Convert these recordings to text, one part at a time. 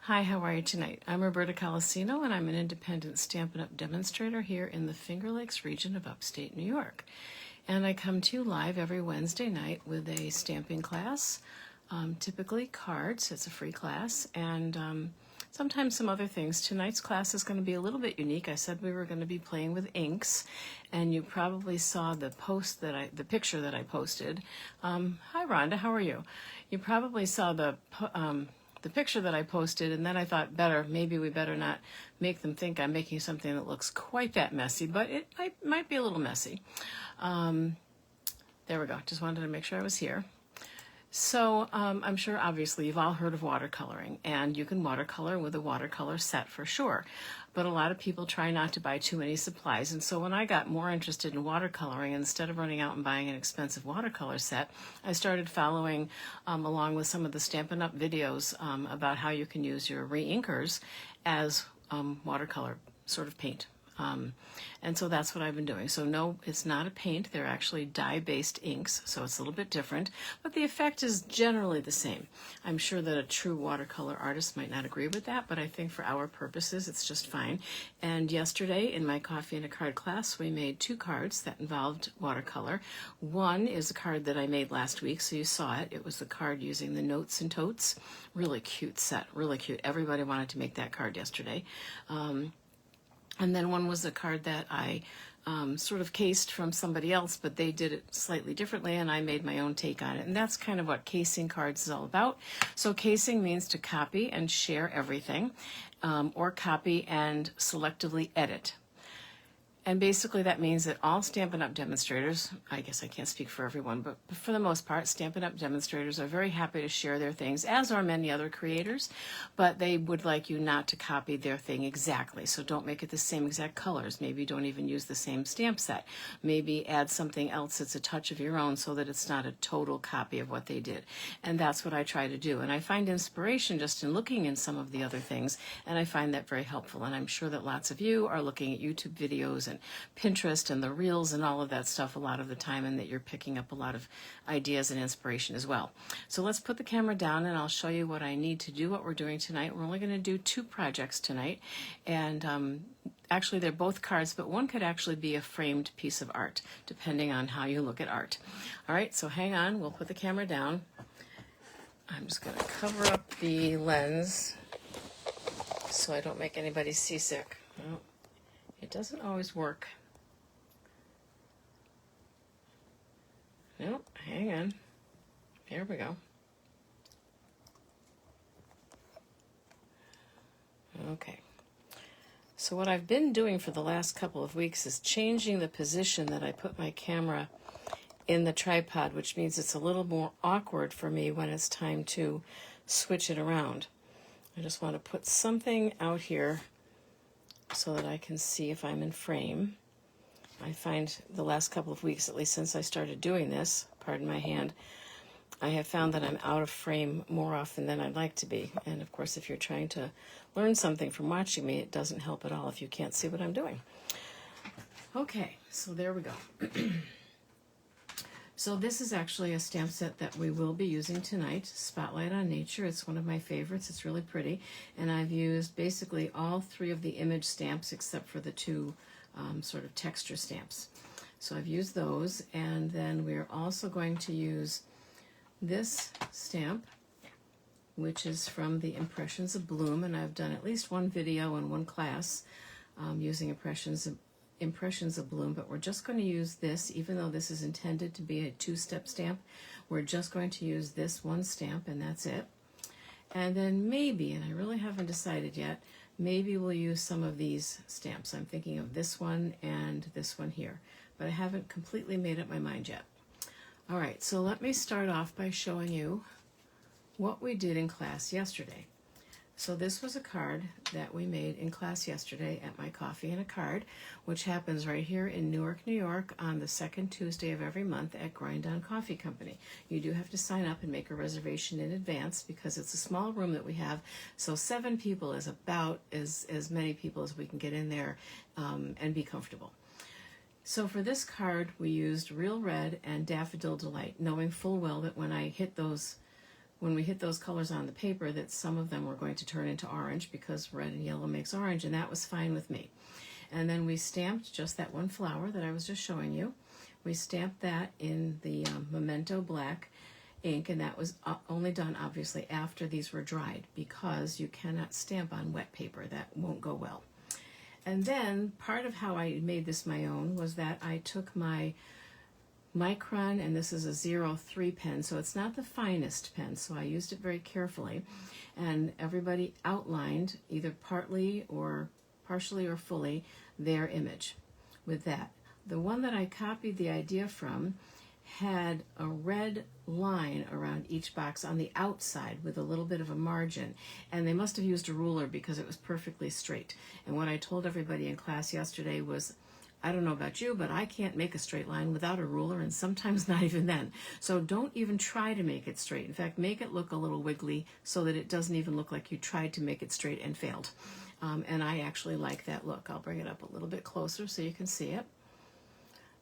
Hi, how are you tonight? I'm Roberta Colasino, and I'm an independent Stampin' Up! Demonstrator here in the Finger Lakes region of upstate New York. And I come to you live every Wednesday night with a stamping class, typically cards. It's a free class, and sometimes some other things. Tonight's class is going to be a little bit unique. I said we were going to be playing with inks, and you probably saw the picture that I posted. Hi, Rhonda, how are you? You probably saw the picture that I posted, and then I thought maybe we better not make them think I'm making something that looks quite that messy, but it might be a little messy. There we go. Just wanted to make sure I was here. So I'm sure obviously you've all heard of watercoloring, and you can watercolor with a watercolor set for sure. But a lot of people try not to buy too many supplies, and so when I got more interested in watercoloring, instead of running out and buying an expensive watercolor set, I started following along with some of the Stampin' Up! Videos about how you can use your re-inkers as watercolor sort of paint. And so that's what I've been doing. So no, it's not a paint. They're actually dye-based inks, so it's a little bit different, but the effect is generally the same. I'm sure that a true watercolor artist might not agree with that, but I think for our purposes, it's just fine. And yesterday in my coffee and a card class, we made 2 cards that involved watercolor. One is a card that I made last week, so you saw it. It was the card using the notes and totes. Really cute set, really cute. Everybody wanted to make that card yesterday. And then one was a card that I sort of cased from somebody else, but they did it slightly differently, and I made my own take on it. And that's kind of what casing cards is all about. So casing means to copy and share everything, or copy and selectively edit. And basically that means that all Stampin' Up! Demonstrators, I guess I can't speak for everyone, but for the most part, Stampin' Up! Demonstrators are very happy to share their things, as are many other creators, but they would like you not to copy their thing exactly. So don't make it the same exact colors. Maybe don't even use the same stamp set. Maybe add something else that's a touch of your own so that it's not a total copy of what they did. And that's what I try to do. And I find inspiration just in looking in some of the other things, and I find that very helpful. And I'm sure that lots of you are looking at YouTube videos and Pinterest and the Reels and all of that stuff a lot of the time, and that you're picking up a lot of ideas and inspiration as well. So let's put the camera down and I'll show you what I need to do, what we're doing tonight. We're only going to do 2 projects tonight, and actually they're both cards, but one could actually be a framed piece of art, depending on how you look at art. All right, so hang on, we'll put the camera down. I'm just going to cover up the lens so I don't make anybody seasick. Well, it doesn't always work. Nope, hang on. Here we go. Okay. So what I've been doing for the last couple of weeks is changing the position that I put my camera in the tripod, which means it's a little more awkward for me when it's time to switch it around. I just want to put something out here so that I can see if I'm in frame. I find the last couple of weeks, at least since I started doing this, pardon my hand, I have found that I'm out of frame more often than I'd like to be. And of course, if you're trying to learn something from watching me, it doesn't help at all if you can't see what I'm doing. Okay, so there we go. So this is actually a stamp set that we will be using tonight, Spotlight on Nature. It's one of my favorites. It's really pretty. And I've used basically all 3 of the image stamps except for the 2 sort of texture stamps. So I've used those, and then we're also going to use this stamp, which is from the Impressions of Bloom, and I've done at least 1 video and 1 class using Impressions of Bloom, but we're just going to use this, even though this is intended to be a 2-step stamp. We're just going to use this 1 stamp, and that's it. And then maybe, and I really haven't decided yet, maybe we'll use some of these stamps. I'm thinking of this one and this one here, but I haven't completely made up my mind yet. All right, so let me start off by showing you what we did in class yesterday. So this was a card that we made in class yesterday at my Coffee and a Card, which happens right here in Newark, New York on the 2nd Tuesday of every month at Grind On Coffee Company. You do have to sign up and make a reservation in advance because it's a small room that we have. So 7 people is about as many people as we can get in there and be comfortable. So for this card, we used Real Red and Daffodil Delight, knowing full well that when I hit those when we hit those colors on the paper that some of them were going to turn into orange because red and yellow makes orange, and that was fine with me. And then we stamped just that one flower that I was just showing you. We stamped that in the Memento Black ink, and that was only done obviously after these were dried, because you cannot stamp on wet paper. That won't go well. And then part of how I made this my own was that I took my Micron, and this is a 03 pen, so it's not the finest pen, so I used it very carefully, and everybody outlined either partially or fully their image with that. The one that I copied the idea from had a red line around each box on the outside with a little bit of a margin, and they must have used a ruler because it was perfectly straight. And what I told everybody in class yesterday was, I don't know about you, but I can't make a straight line without a ruler, and sometimes not even then. So don't even try to make it straight. In fact, make it look a little wiggly so that it doesn't even look like you tried to make it straight and failed. And I actually like that look. I'll bring it up a little bit closer so you can see it.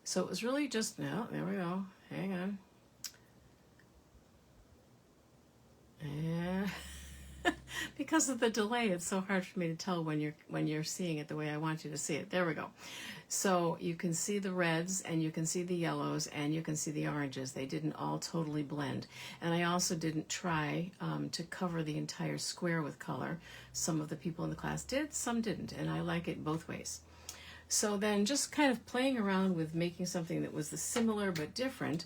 So it was really just, no, there we go. Hang on. And because of the delay, it's so hard for me to tell when you're seeing it the way I want you to see it. There we go. So you can see the reds, and you can see the yellows, and you can see the oranges. They didn't all totally blend. And I also didn't try to cover the entire square with color. Some of the people in the class did, some didn't, and I like it both ways. So then, just kind of playing around with making something that was the similar but different,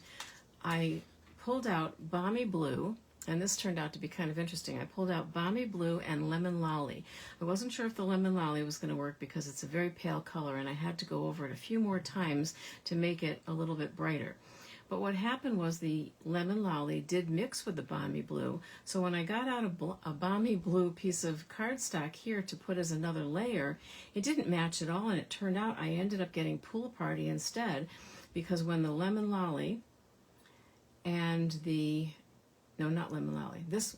I pulled out Balmy Blue, and this turned out to be kind of interesting. I pulled out Balmy Blue and Lemon Lolly. I wasn't sure if the Lemon Lolly was going to work because it's a very pale color, and I had to go over it a few more times to make it a little bit brighter. But what happened was the Lemon Lolly did mix with the Balmy Blue, so when I got out a Balmy Blue piece of cardstock here to put as another layer, it didn't match at all, and it turned out I ended up getting Pool Party instead, because when the Lemon Lolly and the, no, not Lemon Lolly, this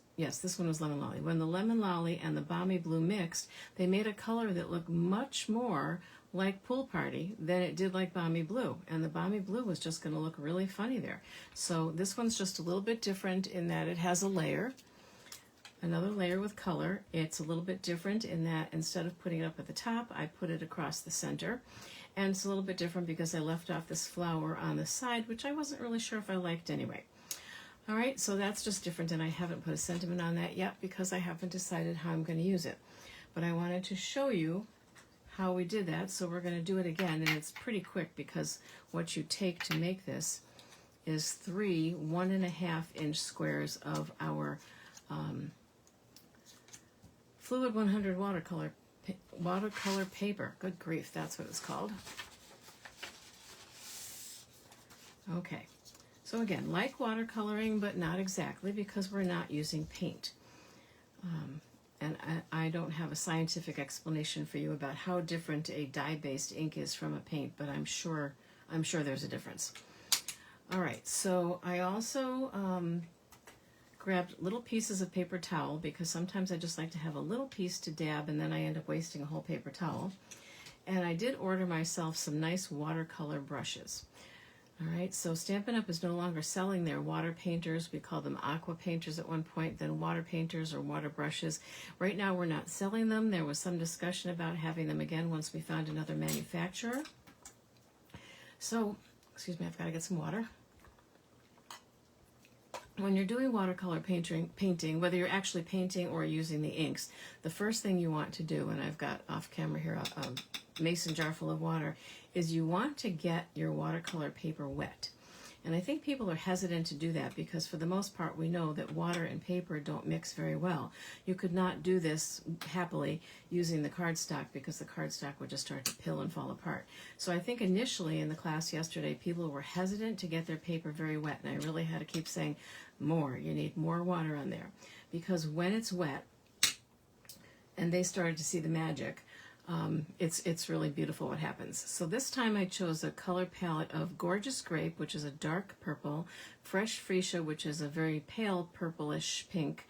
one was Lemon Lolly. When the Lemon Lolly and the Balmy Blue mixed, they made a color that looked much more like Pool Party than it did like Balmy Blue, and the Balmy Blue was just going to look really funny there. So this one's just a little bit different in that it has a layer, another layer with color. It's a little bit different in that instead of putting it up at the top, I put it across the center, and it's a little bit different because I left off this flower on the side, which I wasn't really sure if I liked anyway. All right, so that's just different, and I haven't put a sentiment on that yet because I haven't decided how I'm going to use it. But I wanted to show you how we did that, so we're going to do it again, and it's pretty quick because what you take to make this is 3 1.5-inch squares of our Fluid 100 watercolor paper. Good grief, that's what it's called. Okay, so again, like watercoloring, but not exactly because we're not using paint. And I don't have a scientific explanation for you about how different a dye-based ink is from a paint, but I'm sure there's a difference. All right, so I also grabbed little pieces of paper towel because sometimes I just like to have a little piece to dab and then I end up wasting a whole paper towel. And I did order myself some nice watercolor brushes. All right, so Stampin' Up! Is no longer selling their water painters. We called them aqua painters at one point, then water painters or water brushes. Right now we're not selling them. There was some discussion about having them again once we found another manufacturer. So, excuse me, I've got to get some water. When you're doing watercolor painting, whether you're actually painting or using the inks, the first thing you want to do, and I've got off camera here a mason jar full of water, is you want to get your watercolor paper wet. And I think people are hesitant to do that because for the most part we know that water and paper don't mix very well. You could not do this happily using the cardstock because the cardstock would just start to pill and fall apart. So I think initially in the class yesterday people were hesitant to get their paper very wet, and I really had to keep saying more. You need more water on there because when it's wet and they started to see the magic, it's really beautiful what happens. So this time I chose a color palette of Gorgeous Grape, which is a dark purple, Fresh Freesia, which is a very pale purplish pink,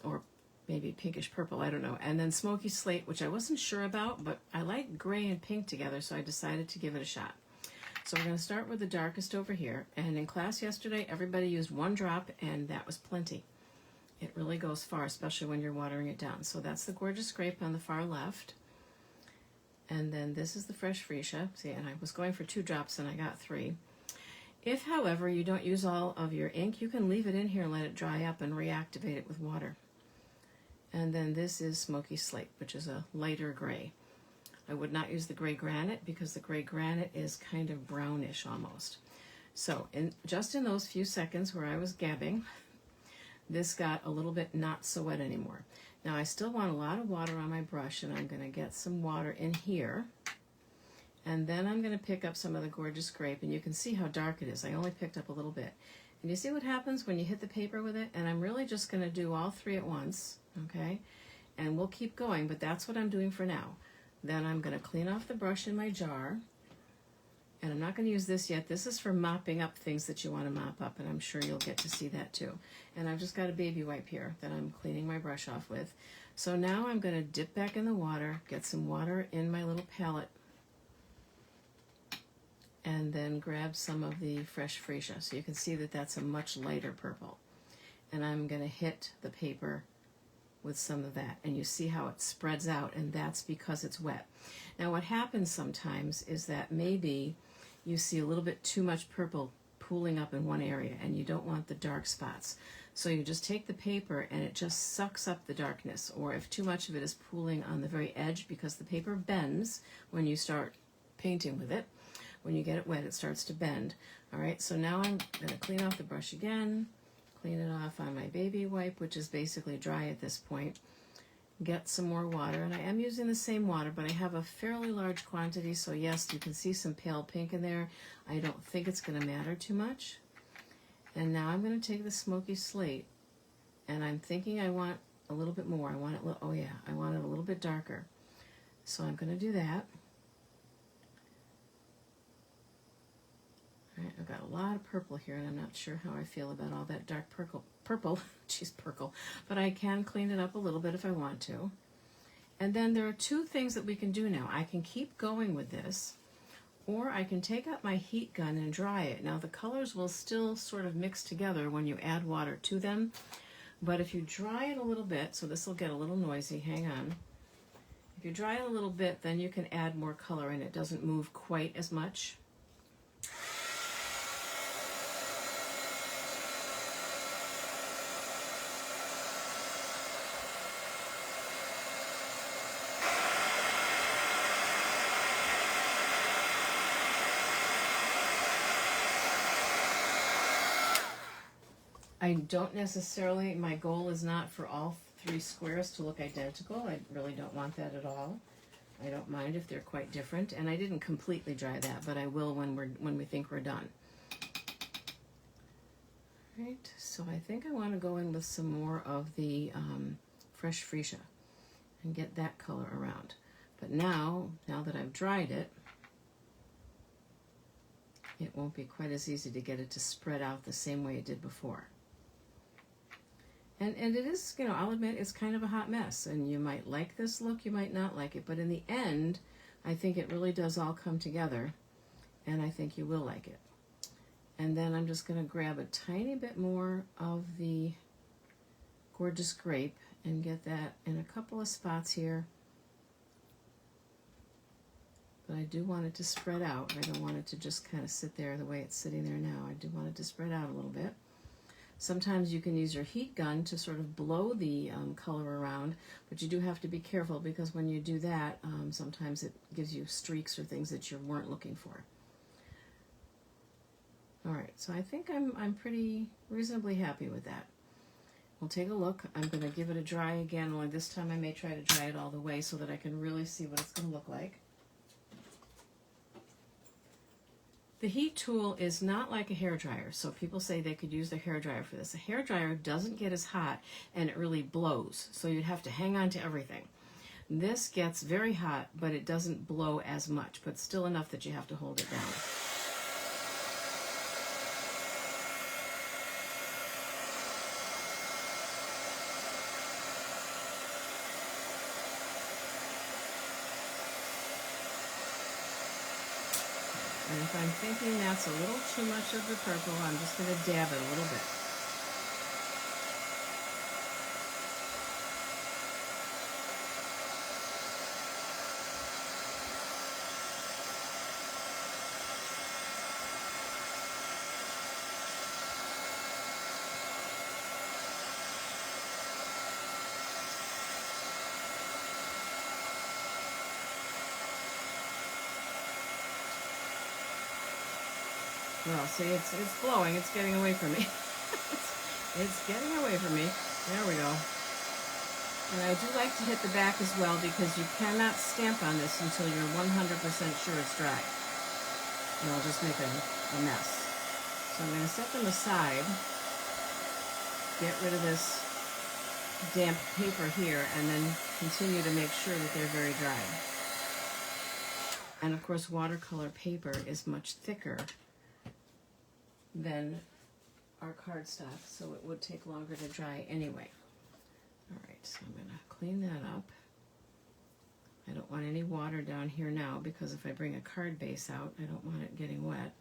or maybe pinkish purple, I don't know, and then Smoky Slate, which I wasn't sure about, but I like gray and pink together, so I decided to give it a shot. So we're going to start with the darkest over here, and in class yesterday everybody used 1 drop, and that was plenty. It really goes far, especially when you're watering it down. So that's the Gorgeous Grape on the far left. And then this is the Fresh Freesia. See, and I was going for 2 drops and I got 3. If, however, you don't use all of your ink, you can leave it in here and let it dry up and reactivate it with water. And then this is Smoky Slate, which is a lighter gray. I would not use the gray granite because the gray granite is kind of brownish almost. So just in those few seconds where I was gabbing, this got a little bit not so wet anymore. Now I still want a lot of water on my brush, and I'm going to get some water in here. And then I'm going to pick up some of the Gorgeous Grape, and you can see how dark it is. I only picked up a little bit. And you see what happens when you hit the paper with it? And I'm really just going to do all 3 at once, okay? And we'll keep going, but that's what I'm doing for now. Then I'm going to clean off the brush in my jar. And I'm not going to use this yet. This is for mopping up things that you want to mop up, and I'm sure you'll get to see that too. And I've just got a baby wipe here that I'm cleaning my brush off with. So now I'm going to dip back in the water, get some water in my little palette, and then grab some of the Fresh Freesia. So you can see that that's a much lighter purple. And I'm going to hit the paper with some of that. And you see how it spreads out, and that's because it's wet. Now what happens sometimes is that maybe you see a little bit too much purple pooling up in one area, and you don't want the dark spots. So you just take the paper and it just sucks up the darkness, or if too much of it is pooling on the very edge, because the paper bends when you start painting with it. When you get it wet, it starts to bend. All right, so now I'm going to clean off the brush again, clean it off on my baby wipe, which is basically dry at this point. Get some more water, and I am using the same water, but I have a fairly large quantity, so yes, you can see some pale pink in there. I don't think it's going to matter too much. And now I'm going to take the Smoky Slate, and I'm thinking I want a little bit more. I want it, oh yeah, I want it a little bit darker. So I'm going to do that. All right, I've got a lot of purple here, and I'm not sure how I feel about all that dark purple, geez, purple, but I can clean it up a little bit if I want to. And then there are 2 things that we can do now. I can keep going with this, or I can take out my heat gun and dry it. Now the colors will still sort of mix together when you add water to them, but if you dry it a little bit, so this will get a little noisy, hang on. If you dry it a little bit, then you can add more color and it doesn't move quite as much. I don't necessarily, my goal is not for all 3 squares to look identical. I really don't want that at all. I don't mind if they're quite different, and I didn't completely dry that, but I will when we think we're done. Right, so I think I want to go in with some more of the Fresh Freesia and get that color around. But now that I've dried it, it won't be quite as easy to get it to spread out the same way it did before. And it is, you know, I'll admit it's kind of a hot mess, and you might like this look, you might not like it, but in the end, I think it really does all come together, and I think you will like it. And then I'm just going to grab a tiny bit more of the Gorgeous Grape and get that in a couple of spots here. But I do want it to spread out. I don't want it to just kind of sit there the way it's sitting there now. I do want it to spread out a little bit. Sometimes you can use your heat gun to sort of blow the color around, but you do have to be careful, because when you do that, sometimes it gives you streaks or things that you weren't looking for. All right, so I think I'm pretty reasonably happy with that. We'll take a look. I'm going to give it a dry again, only this time I may try to dry it all the way so that I can really see what it's going to look like. The heat tool is not like a hairdryer, so people say they could use their hairdryer for this. A hairdryer doesn't get as hot, and it really blows, so you'd have to hang on to everything. This gets very hot, but it doesn't blow as much, but still enough that you have to hold it down. And if I'm thinking that's a little too much of the purple, I'm just going to dab it a little bit. Well, see, it's blowing. It's getting away from me. It's getting away from me. There we go. And I do like to hit the back as well because you cannot stamp on this until you're 100% sure it's dry. And I'll just make a mess. So I'm going to set them aside, get rid of this damp paper here, and then continue to make sure that they're very dry. And of course, watercolor paper is much thicker than our cardstock, so it would take longer to dry anyway. All right, so I'm going to clean that up. I don't want any water down here now because if I bring a card base out, I don't want it getting wet.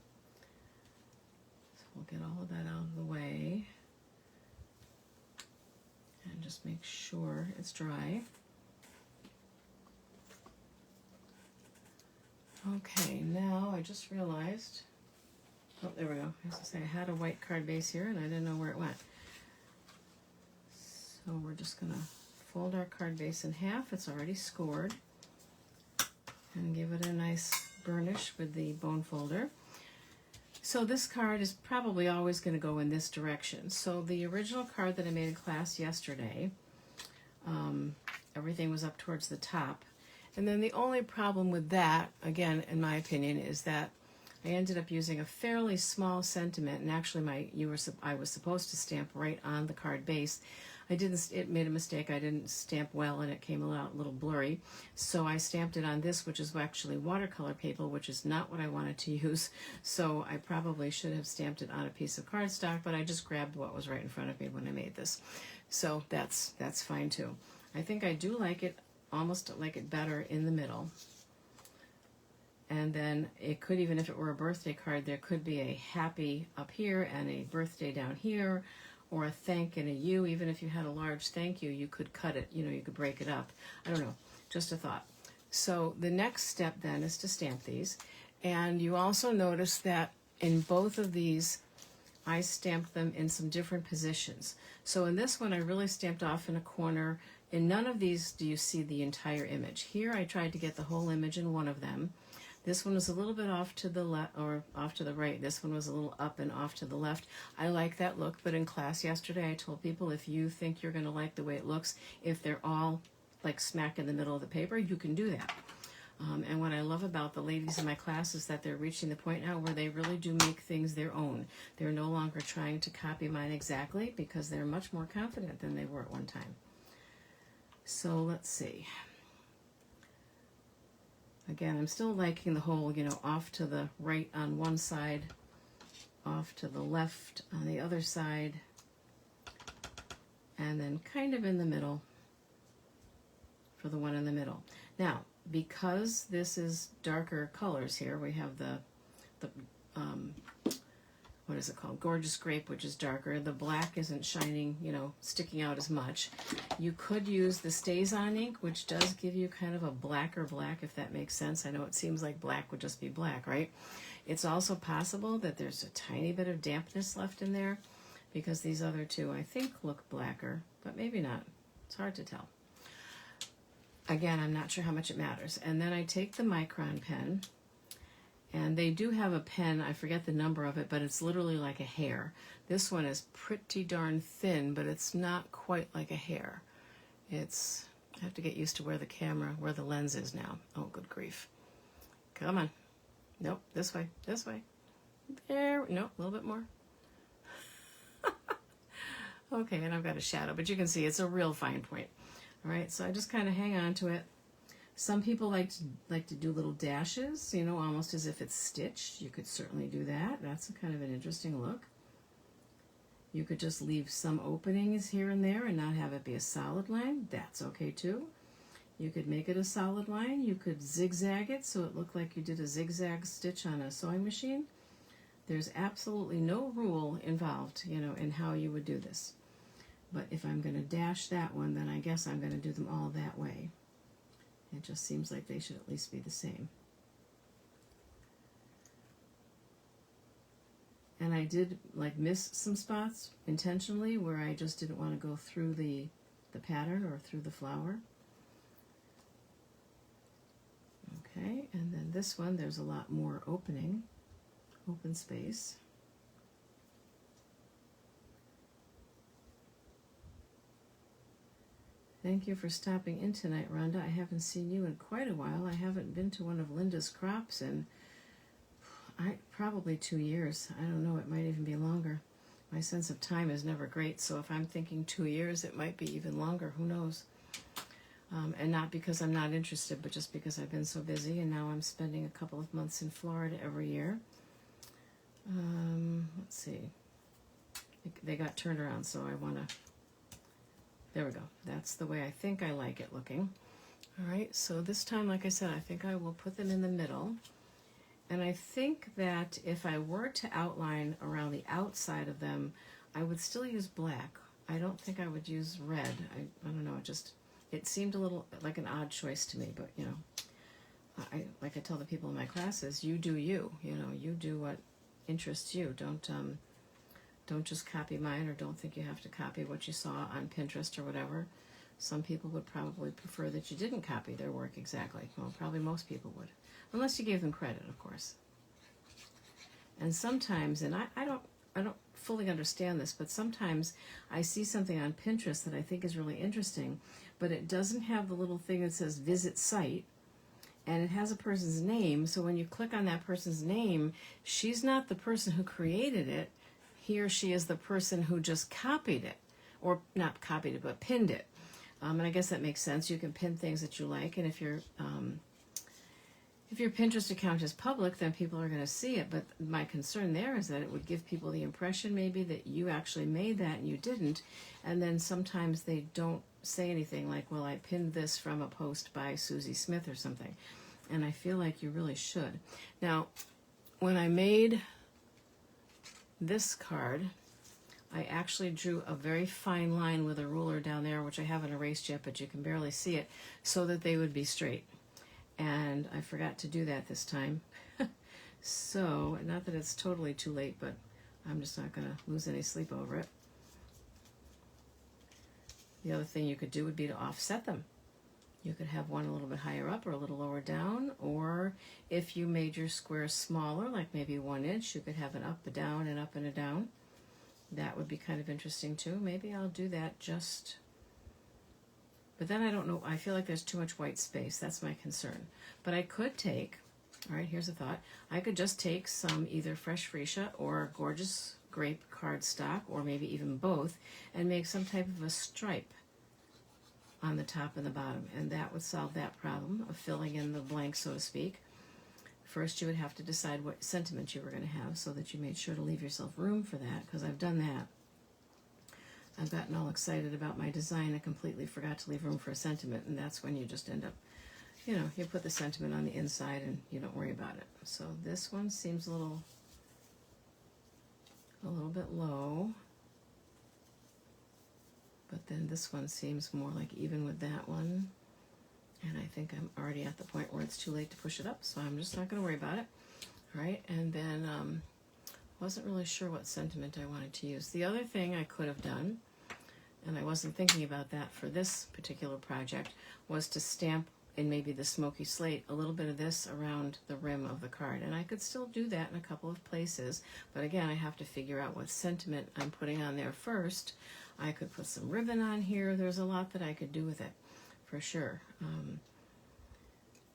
So we'll get all of that out of the way and just make sure it's dry. Okay, now I just realized, oh, there we go. I was going to say I had a white card base here and I didn't know where it went. So we're just going to fold our card base in half. It's already scored. And give it a nice burnish with the bone folder. So this card is probably always going to go in this direction. So the original card that I made in class yesterday, everything was up towards the top. And then the only problem with that, again, in my opinion, is that I ended up using a fairly small sentiment, and actually I was supposed to stamp right on the card base. It made a mistake. I didn't stamp well and it came out a little blurry. So I stamped it on this, which is actually watercolor paper, which is not what I wanted to use. So I probably should have stamped it on a piece of cardstock, but I just grabbed what was right in front of me when I made this. So that's fine too. I think I do like it, almost like it better in the middle. And then it could, even if it were a birthday card, there could be a happy up here and a birthday down here, or a thank and a you. Even if you had a large thank you, you could cut it, you could break it up. I don't know, just a thought. So the next step then is to stamp these. And you also notice that in both of these, I stamped them in some different positions. So in this one, I really stamped off in a corner. In none of these do you see the entire image. Here, I tried to get the whole image in one of them. This one was a little bit off to the left or off to the right. This one was a little up and off to the left. I like that look, but in class yesterday I told people if you think you're going to like the way it looks, if they're all like smack in the middle of the paper, you can do that. And what I love about the ladies in my class is that they're reaching the point now where they really do make things their own. They're no longer trying to copy mine exactly because they're much more confident than they were at one time. So let's see. Again, I'm still liking the whole, off to the right on one side, off to the left on the other side, and then kind of in the middle for the one in the middle. Now, because this is darker colors here, we have the what is it called? Gorgeous Grape, which is darker. The black isn't shining, sticking out as much. You could use the Stays On ink, which does give you kind of a blacker black, if that makes sense. I know it seems like black would just be black, right? It's also possible that there's a tiny bit of dampness left in there because these other two, I think, look blacker, but maybe not. It's hard to tell. Again, I'm not sure how much it matters. And then I take the micron pen, and they do have a pen, I forget the number of it, but it's literally like a hair. This one is pretty darn thin, but it's not quite like a hair. I have to get used to where the lens is now. Oh, good grief. Come on. Nope, this way. There, nope, a little bit more. Okay, and I've got a shadow, but you can see it's a real fine point. All right, so I just kind of hang on to it. Some people like to do little dashes, almost as if it's stitched. You could certainly do that. That's kind of an interesting look. You could just leave some openings here and there and not have it be a solid line. That's okay too. You could make it a solid line. You could zigzag it so it looked like you did a zigzag stitch on a sewing machine. There's absolutely no rule involved, in how you would do this. But if I'm going to dash that one, then I guess I'm going to do them all that way. It just seems like they should at least be the same. And I did miss some spots intentionally where I just didn't want to go through the pattern or through the flower. Okay, and then this one, there's a lot more opening open space. Thank you for stopping in tonight, Rhonda. I haven't seen you in quite a while. I haven't been to one of Linda's crops in probably 2 years. I don't know, it might even be longer. My sense of time is never great, so if I'm thinking 2 years, it might be even longer. Who knows? And not because I'm not interested, but just because I've been so busy, and now I'm spending a couple of months in Florida every year. Let's see. They got turned around, so I want to... There we go. That's the way I think I like it looking. All right, so this time, like I said, I think I will put them in the middle. And I think that if I were to outline around the outside of them, I would still use black. I don't think I would use red. I don't know, it seemed a little like an odd choice to me, but you know, like I tell the people in my classes, you do you. You know, you do what interests you. Don't just copy mine, or don't think you have to copy what you saw on Pinterest or whatever. Some people would probably prefer that you didn't copy their work exactly. Well, probably most people would. Unless you gave them credit, of course. And sometimes, and I don't fully understand this, but sometimes I see something on Pinterest that I think is really interesting, but it doesn't have the little thing that says visit site, and it has a person's name, so when you click on that person's name, she's not the person who created it. He or she is the person who just copied it, or not copied it, but pinned it. And I guess that makes sense. You can pin things that you like, and if your Pinterest account is public, then people are going to see it. But my concern there is that it would give people the impression maybe that you actually made that and you didn't. And then sometimes they don't say anything like, well, I pinned this from a post by Susie Smith or something. And I feel like you really should. Now, when I made this card, I actually drew a very fine line with a ruler down there, which I haven't erased yet, but you can barely see it, so that they would be straight. And I forgot to do that this time. So, not that it's totally too late, but I'm just not going to lose any sleep over it. The other thing you could do would be to offset them. You could have one a little bit higher up or a little lower down, or if you made your squares smaller, like maybe 1 inch, you could have an up, a down, and up and a down. That would be kind of interesting too. Maybe I'll do that just... But then I don't know, I feel like there's too much white space. That's my concern. But I could take, all right, here's a thought. I could just take some either fresh freesia or gorgeous grape cardstock, or maybe even both, and make some type of a stripe on the top and the bottom. And that would solve that problem of filling in the blank, so to speak. First, you would have to decide what sentiment you were going to have so that you made sure to leave yourself room for that, because I've done that. I've gotten all excited about my design and completely forgot to leave room for a sentiment, and that's when you just end up, you know, you put the sentiment on the inside and you don't worry about it. So this one seems a little bit low, but then this one seems more like even with that one, and I think I'm already at the point where it's too late to push it up, so I'm just not going to worry about it. All right, and then wasn't really sure what sentiment I wanted to use. The other thing I could have done, and I wasn't thinking about that for this particular project, was to stamp in maybe the smoky slate a little bit of this around the rim of the card. And I could still do that in a couple of places, but again, I have to figure out what sentiment I'm putting on there first. I could put some ribbon on here. There's a lot that I could do with it, for sure.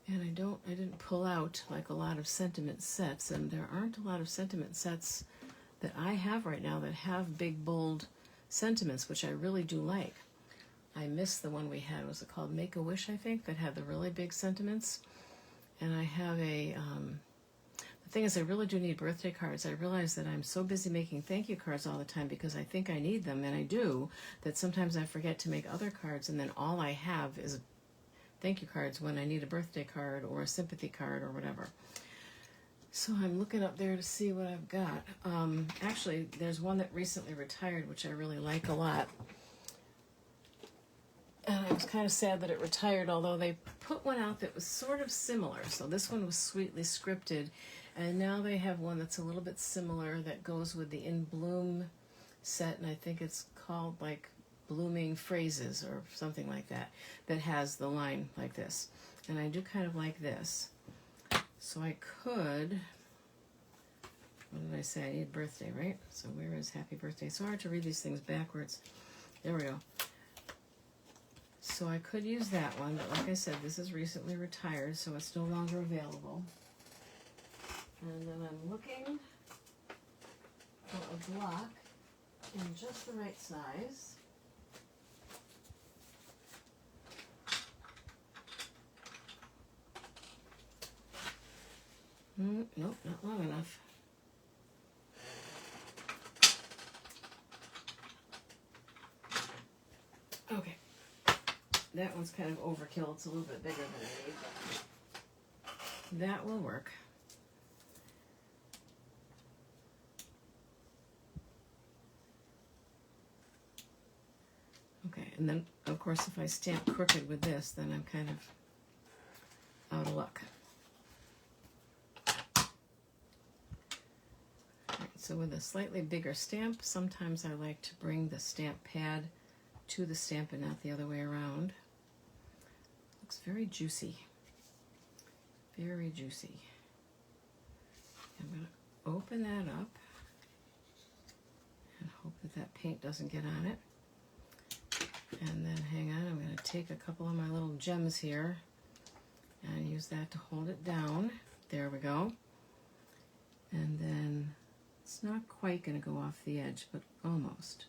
And I didn't pull out like a lot of sentiment sets, and there aren't a lot of sentiment sets that I have right now that have big, bold sentiments, which I really do like. I missed the one we had. Was it called Make-A-Wish, I think, that had the really big sentiments? And I have the thing is, I really do need birthday cards. I realize that I'm so busy making thank you cards all the time because I think I need them, and I do, that sometimes I forget to make other cards, and then all I have is thank you cards when I need a birthday card or a sympathy card or whatever. So I'm looking up there to see what I've got. Actually, there's one that recently retired, which I really like a lot. And I was kind of sad that it retired, although they put one out that was sort of similar. So this one was Sweetly Scripted, and now they have one that's a little bit similar that goes with the In Bloom set, and I think it's called like Blooming Phrases or something like that, that has the line like this. And I do kind of like this. So I could, what did I say? I need birthday, right? So where is happy birthday? It's so hard to read these things backwards. There we go. So I could use that one, but like I said, this is recently retired, so it's no longer available. And then I'm looking for a block in just the right size. Nope, not long enough. Okay. That one's kind of overkill. It's a little bit bigger than I need, but that will work. Okay, and then, of course, if I stamp crooked with this, then I'm kind of out of luck. Right, so with a slightly bigger stamp, sometimes I like to bring the stamp pad to the Stampin', not the other way around. Looks very juicy. Very juicy. I'm going to open that up and hope that that paint doesn't get on it. And then, hang on, I'm going to take a couple of my little gems here and use that to hold it down. There we go. And then it's not quite going to go off the edge, but almost.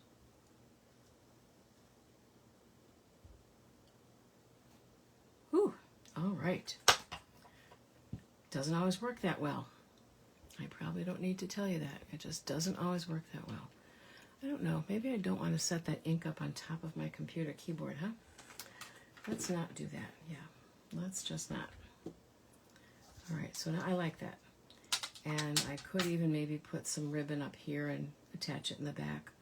Whew, all right. Doesn't always work that well. I probably don't need to tell you that. It just doesn't always work that well. I don't know. Maybe I don't want to set that ink up on top of my computer keyboard, huh? Let's not do that. Yeah, let's just not. All right, so now I like that. And I could even maybe put some ribbon up here and attach it in the back.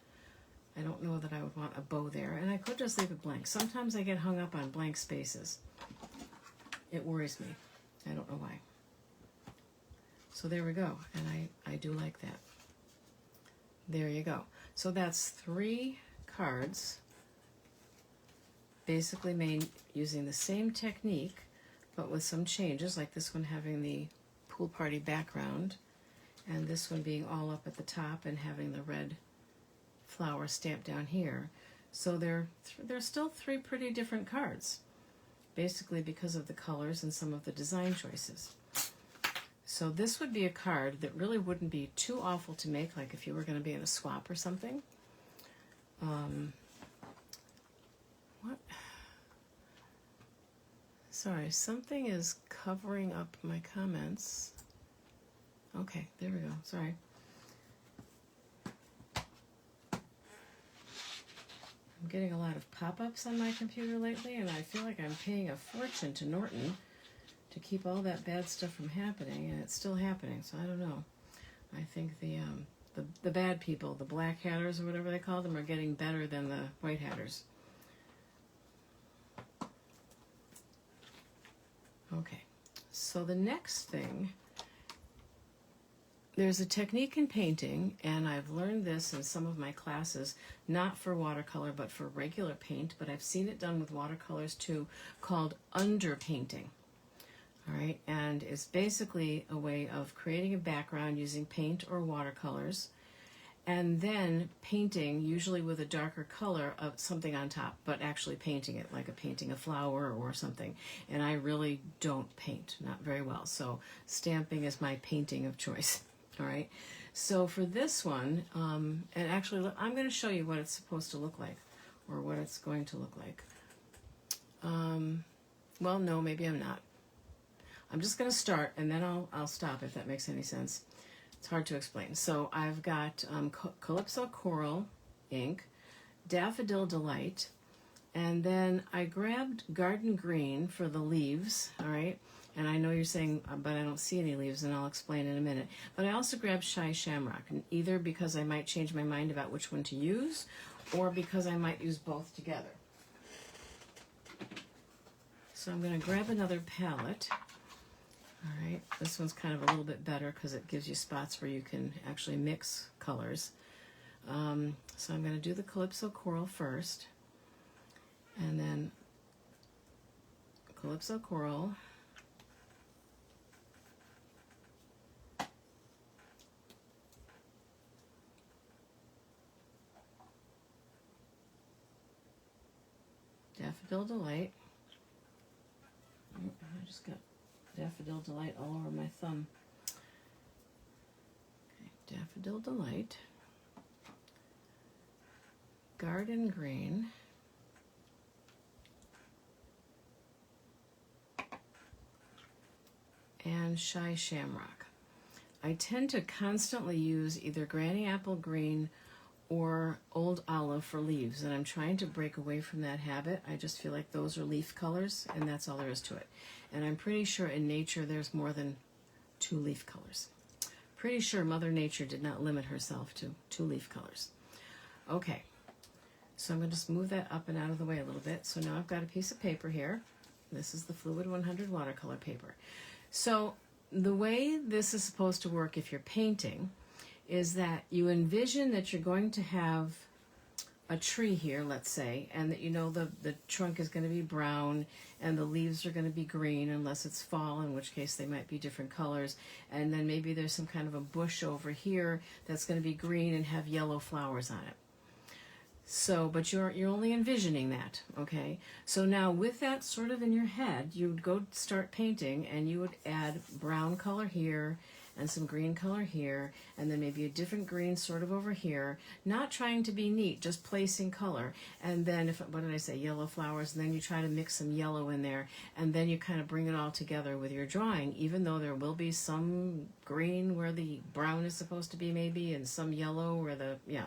I don't know that I would want a bow there. And I could just leave it blank. Sometimes I get hung up on blank spaces. It worries me. I don't know why. So there we go. And I do like that. There you go. So that's 3 cards, basically made using the same technique, but with some changes, like this one having the pool party background, and this one being all up at the top and having the red flower stamped down here. So they're still 3 pretty different cards, basically because of the colors and some of the design choices. So this would be a card that really wouldn't be too awful to make, like if you were going to be in a swap or something. What? Sorry, something is covering up my comments. Okay, there we go. Sorry. I'm getting a lot of pop-ups on my computer lately, and I feel like I'm paying a fortune to Norton to keep all that bad stuff from happening, and it's still happening, so I don't know. I think the bad people, the black hatters or whatever they call them, are getting better than the white hatters. Okay, so the next thing, there's a technique in painting, and I've learned this in some of my classes, not for watercolor, but for regular paint, but I've seen it done with watercolors too, called underpainting. All right, and it's basically a way of creating a background using paint or watercolors, and then painting, usually with a darker color, of something on top, but actually painting it, like painting a flower or something. And I really don't paint, not very well, so stamping is my painting of choice. All right, so for this one, and actually I'm going to show you what it's supposed to look like, or what it's going to look like. Well, no, maybe I'm not. I'm just going to start, and then I'll stop if that makes any sense. It's hard to explain. So I've got Calypso Coral ink, Daffodil Delight, and then I grabbed Garden Green for the leaves, all right? And I know you're saying, but I don't see any leaves, and I'll explain in a minute. But I also grabbed Shy Shamrock, either because I might change my mind about which one to use, or because I might use both together. So I'm going to grab another palette. All right, this one's kind of a little bit better because it gives you spots where you can actually mix colors. So I'm going to do the Calypso Coral first, and then Calypso Coral, Daffodil Delight. Oh, I just got Daffodil Delight all over my thumb. Okay, Daffodil Delight. Garden Green. And Shy Shamrock. I tend to constantly use either Granny Apple Green or Old Olive for leaves, and I'm trying to break away from that habit. I just feel like those are leaf colors, and that's all there is to it. And I'm pretty sure in nature there's more than 2 leaf colors. Pretty sure Mother Nature did not limit herself to 2 leaf colors. Okay, so I'm going to just move that up and out of the way a little bit. So now I've got a piece of paper here. This is the Fluid 100 watercolor paper. So the way this is supposed to work if you're painting is that you envision that you're going to have a tree here, let's say, and that you know the trunk is going to be brown and the leaves are going to be green unless it's fall, in which case they might be different colors. And then maybe there's some kind of a bush over here that's going to be green and have yellow flowers on it. So, but you're only envisioning that, okay? So now with that sort of in your head, you would go start painting and you would add brown color here and some green color here, and then maybe a different green sort of over here, not trying to be neat, just placing color. And then, what did I say, yellow flowers, and then you try to mix some yellow in there, and then you kind of bring it all together with your drawing, even though there will be some green where the brown is supposed to be maybe, and some yellow where the, yeah.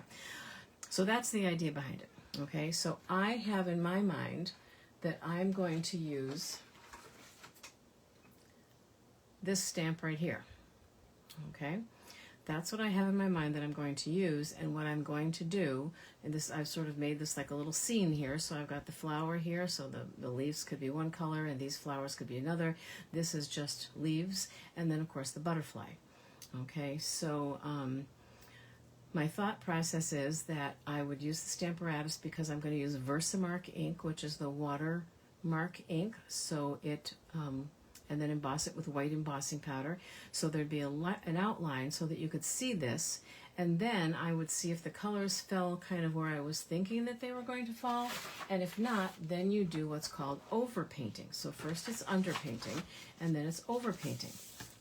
So that's the idea behind it, okay? So I have in my mind that I'm going to use this stamp right here, okay? That's what I have in my mind that I'm going to use, and what I'm going to do, and this, I've sort of made this like a little scene here, so I've got the flower here, so the leaves could be one color, and these flowers could be another. This is just leaves, and then of course the butterfly, okay? So, my thought process is that I would use the Stamparatus because I'm going to use Versamark ink, which is the watermark ink, so it, and then emboss it with white embossing powder. So there'd be an outline so that you could see this, and then I would see if the colors fell kind of where I was thinking that they were going to fall, and if not, then you do what's called overpainting. So first it's underpainting, and then it's overpainting.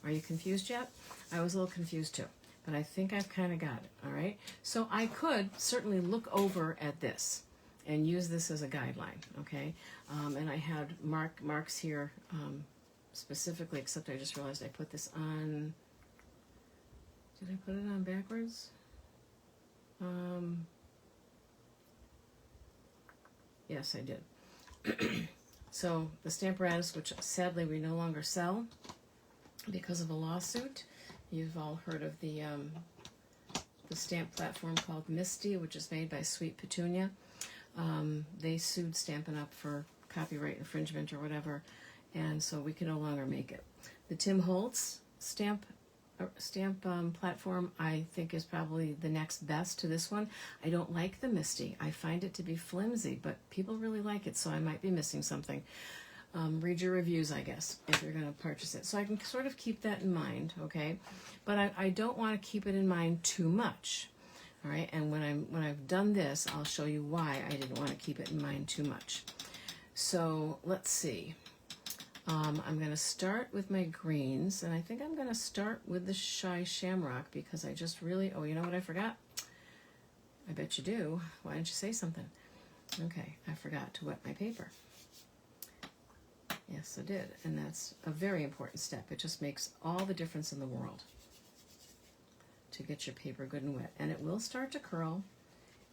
Are you confused yet? I was a little confused too, but I think I've kind of got it, all right? So I could certainly look over at this and use this as a guideline, okay? And I had marks here specifically, except I just realized I put this on, did I put it on backwards? Yes, I did. So the Stamparatus, which sadly we no longer sell because of a lawsuit. You've all heard of the stamp platform called Misty, which is made by Sweet Petunia. They sued Stampin' Up for copyright infringement or whatever, and so we can no longer make it. The Tim Holtz stamp platform, I think, is probably the next best to this one. I don't like the Misty. I find it to be flimsy, but people really like it, so I might be missing something. Read your reviews, I guess, if you're going to purchase it. So I can sort of keep that in mind, okay? But I don't want to keep it in mind too much, all right? And when I've done this, I'll show you why I didn't want to keep it in mind too much. So let's see. I'm going to start with my greens, and I think I'm going to start with the Shy Shamrock because I just really, oh, you know what I forgot? I bet you do. Why didn't you say something? Okay, I forgot to wet my paper. Yes, I did, and that's a very important step. It just makes all the difference in the world to get your paper good and wet. And it will start to curl,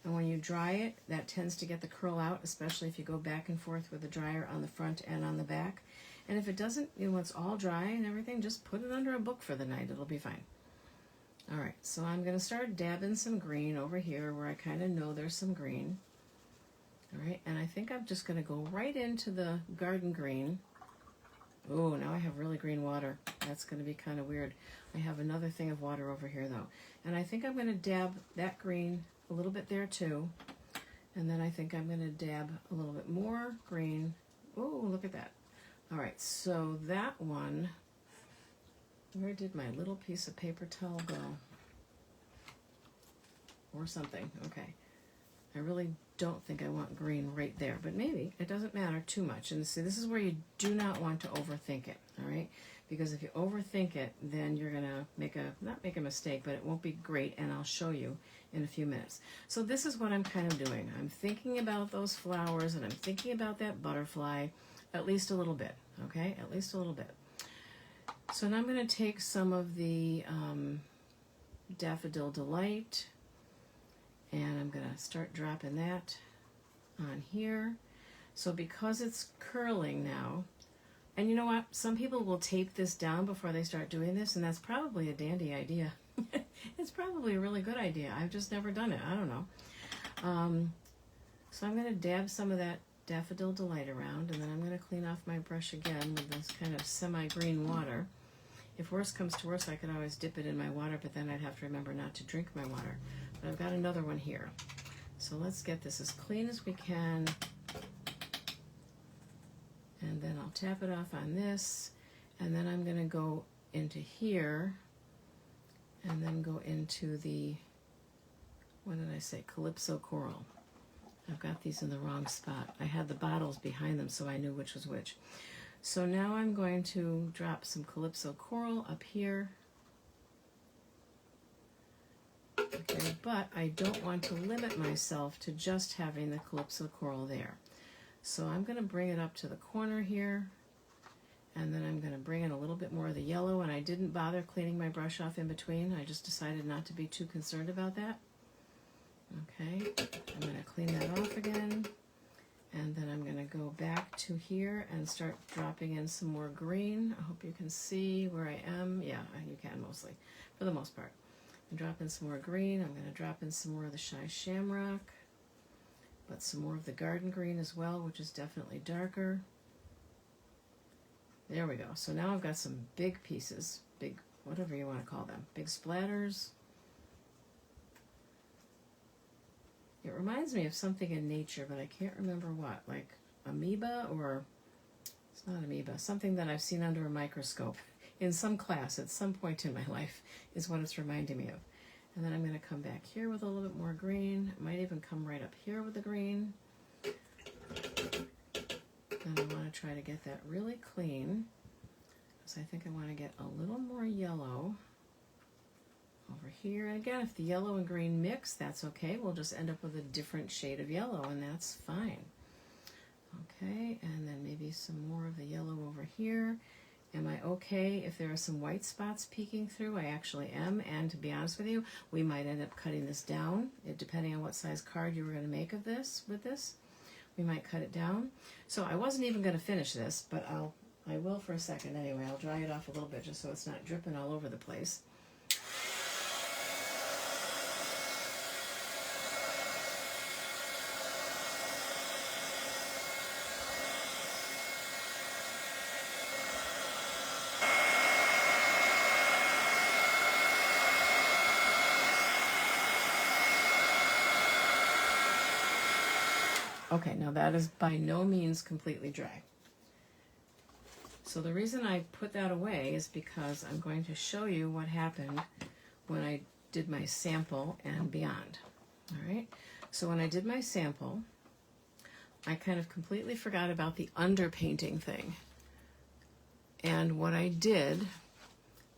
and when you dry it, that tends to get the curl out, especially if you go back and forth with the dryer on the front and on the back. And if it doesn't, you know, when it's all dry and everything, just put it under a book for the night. It'll be fine. All right, so I'm going to start dabbing some green over here where I kind of know there's some green. All right, and I think I'm just going to go right into the garden green. Oh, now I have really green water. That's going to be kind of weird. I have another thing of water over here, though. And I think I'm going to dab that green a little bit there, too. And then I think I'm going to dab a little bit more green. Oh, look at that. All right, so that one, where did my little piece of paper towel go? Or something, okay. I really don't think I want green right there, but maybe. It doesn't matter too much. And see, this is where you do not want to overthink it, all right? Because if you overthink it, then you're going to not make a mistake, but it won't be great, and I'll show you in a few minutes. So this is what I'm kind of doing. I'm thinking about those flowers, and I'm thinking about that butterfly at least a little bit, okay? At least a little bit. So now I'm going to take some of the Daffodil Delight, and I'm going to start dropping that on here. So because it's curling now, and you know what? Some people will tape this down before they start doing this, and that's probably a dandy idea. It's probably a really good idea. I've just never done it. I don't know. So I'm going to dab some of that Daffodil Delight around, and then I'm going to clean off my brush again with this kind of semi-green water. If worse comes to worse, I could always dip it in my water, but then I'd have to remember not to drink my water. But I've got another one here. So let's get this as clean as we can. And then I'll tap it off on this. And then I'm going to go into here and then go into the, what did I say, Calypso Coral. I've got these in the wrong spot. I had the bottles behind them so I knew which was which. So now I'm going to drop some Calypso Coral up here. Okay, but I don't want to limit myself to just having the Calypso Coral there. So I'm going to bring it up to the corner here, and then I'm going to bring in a little bit more of the yellow, and I didn't bother cleaning my brush off in between. I just decided not to be too concerned about that. Okay, I'm going to clean that off again, and then I'm going to go back to here and start dropping in some more green. I hope you can see where I am. Yeah, you can mostly, for the most part. I'm dropping some more green. I'm going to drop in some more of the Shy Shamrock, but some more of the Garden Green as well, which is definitely darker. There we go. So now I've got some big pieces, big, whatever you want to call them, big splatters. It reminds me of something in nature, but I can't remember what, like amoeba, or it's not amoeba, something that I've seen under a microscope in some class at some point in my life is what it's reminding me of. And then I'm going to come back here with a little bit more green. I might even come right up here with the green. And I want to try to get that really clean, because I think I want to get a little more yellow over here. And again, if the yellow and green mix, that's okay. We'll just end up with a different shade of yellow, and that's fine. Okay, and then maybe some more of the yellow over here. Am I okay if there are some white spots peeking through? I actually am, and to be honest with you, we might end up cutting this down, depending on what size card you were going to make of this. With this, we might cut it down. So I wasn't even going to finish this, but I will for a second anyway. I'll dry it off a little bit just so it's not dripping all over the place. Okay, now that is by no means completely dry. So the reason I put that away is because I'm going to show you what happened when I did my sample and beyond. All right, so when I did my sample, I kind of completely forgot about the underpainting thing. And what I did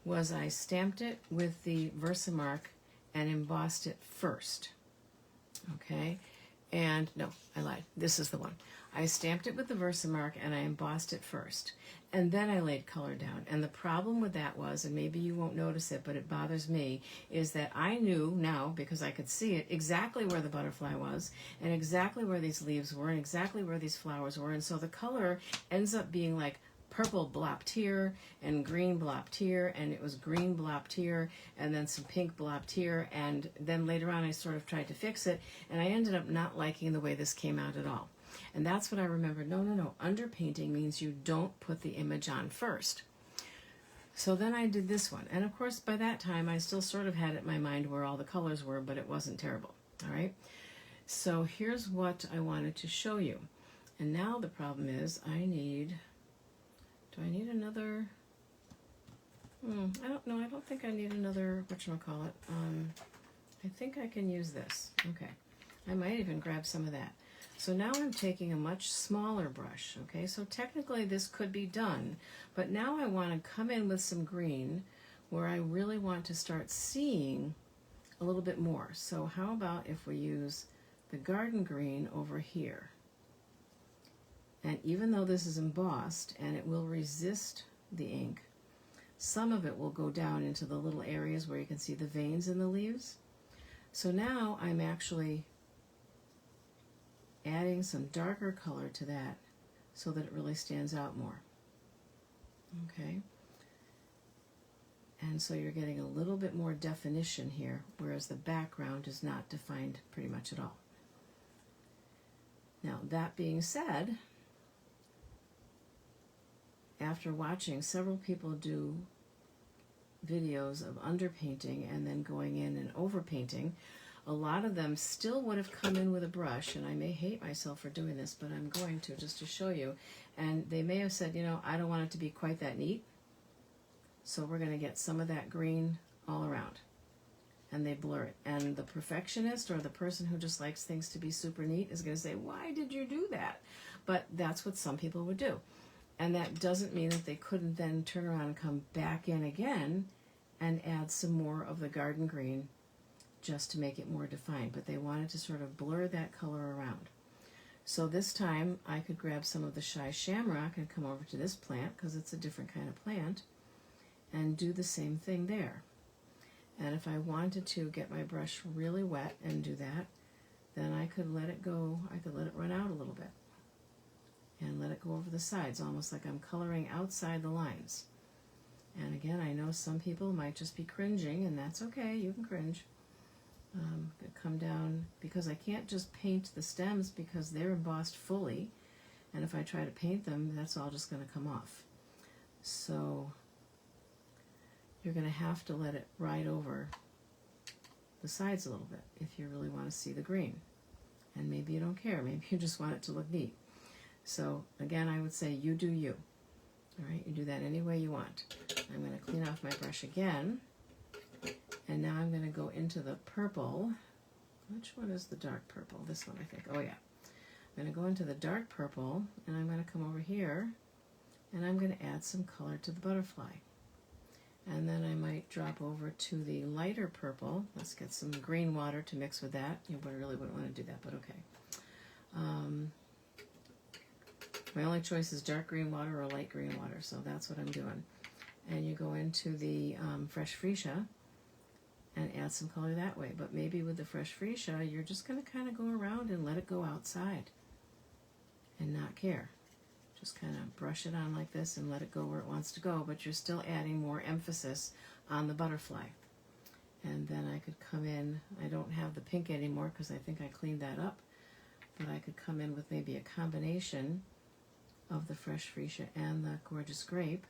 was I stamped it with the Versamark and embossed it first. Okay. And no, I lied. This is the one. I stamped it with the Versamark and I embossed it first. And then I laid color down. And the problem with that was, and maybe you won't notice it, but it bothers me, is that I knew now, because I could see it, exactly where the butterfly was, and exactly where these leaves were, and exactly where these flowers were. And so the color ends up being like purple blopped here and green blopped here, and it was green blopped here and then some pink blopped here, and then later on I sort of tried to fix it, and I ended up not liking the way this came out at all. And that's what I remembered. No, underpainting means you don't put the image on first. So then I did this one, and of course by that time I still sort of had it in my mind where all the colors were, but it wasn't terrible. All right, so here's what I wanted to show you. And now the problem is do I need another? I don't know. I don't think I need another, whatchamacallit. I think I can use this. Okay. I might even grab some of that. So now I'm taking a much smaller brush, okay? So technically this could be done, but now I want to come in with some green where I really want to start seeing a little bit more. So how about if we use the garden green over here? And even though this is embossed and it will resist the ink, some of it will go down into the little areas where you can see the veins in the leaves. So now I'm actually adding some darker color to that so that it really stands out more. Okay? And so you're getting a little bit more definition here, whereas the background is not defined pretty much at all. Now, that being said, after watching several people do videos of underpainting and then going in and overpainting, a lot of them still would have come in with a brush, and I may hate myself for doing this, but I'm going to just to show you. And they may have said, you know, I don't want it to be quite that neat, so we're going to get some of that green all around. And they blur it. And the perfectionist or the person who just likes things to be super neat is going to say, why did you do that? But that's what some people would do. And that doesn't mean that they couldn't then turn around and come back in again and add some more of the garden green just to make it more defined. But they wanted to sort of blur that color around. So this time I could grab some of the Shy Shamrock and come over to this plant, because it's a different kind of plant, and do the same thing there. And if I wanted to get my brush really wet and do that, then I could let it go, I could let it run out a little bit and let it go over the sides, almost like I'm coloring outside the lines. And again, I know some people might just be cringing, and that's okay, you can cringe. Come down, because I can't just paint the stems because they're embossed fully, and if I try to paint them, that's all just going to come off. So you're going to have to let it ride over the sides a little bit if you really want to see the green. And maybe you don't care, maybe you just want it to look neat. So again, I would say you do you. All right, you do that any way you want. I'm going to clean off my brush again, and now I'm going to go into the purple. Which one is the dark purple? This one, I think. Oh yeah. I'm going to go into the dark purple, and I'm going to come over here, and I'm going to add some color to the butterfly. And then I might drop over to the lighter purple. Let's get some green water to mix with that. You really wouldn't want to do that, but okay. My only choice is dark green water or light green water, so that's what I'm doing. And you go into the fresh freesia and add some color that way. But maybe with the fresh freesia, you're just going to kind of go around and let it go outside and not care. Just kind of brush it on like this and let it go where it wants to go, but you're still adding more emphasis on the butterfly. And then I could come in, I don't have the pink anymore because I think I cleaned that up, but I could come in with maybe a combination of the fresh freesia and the gorgeous grape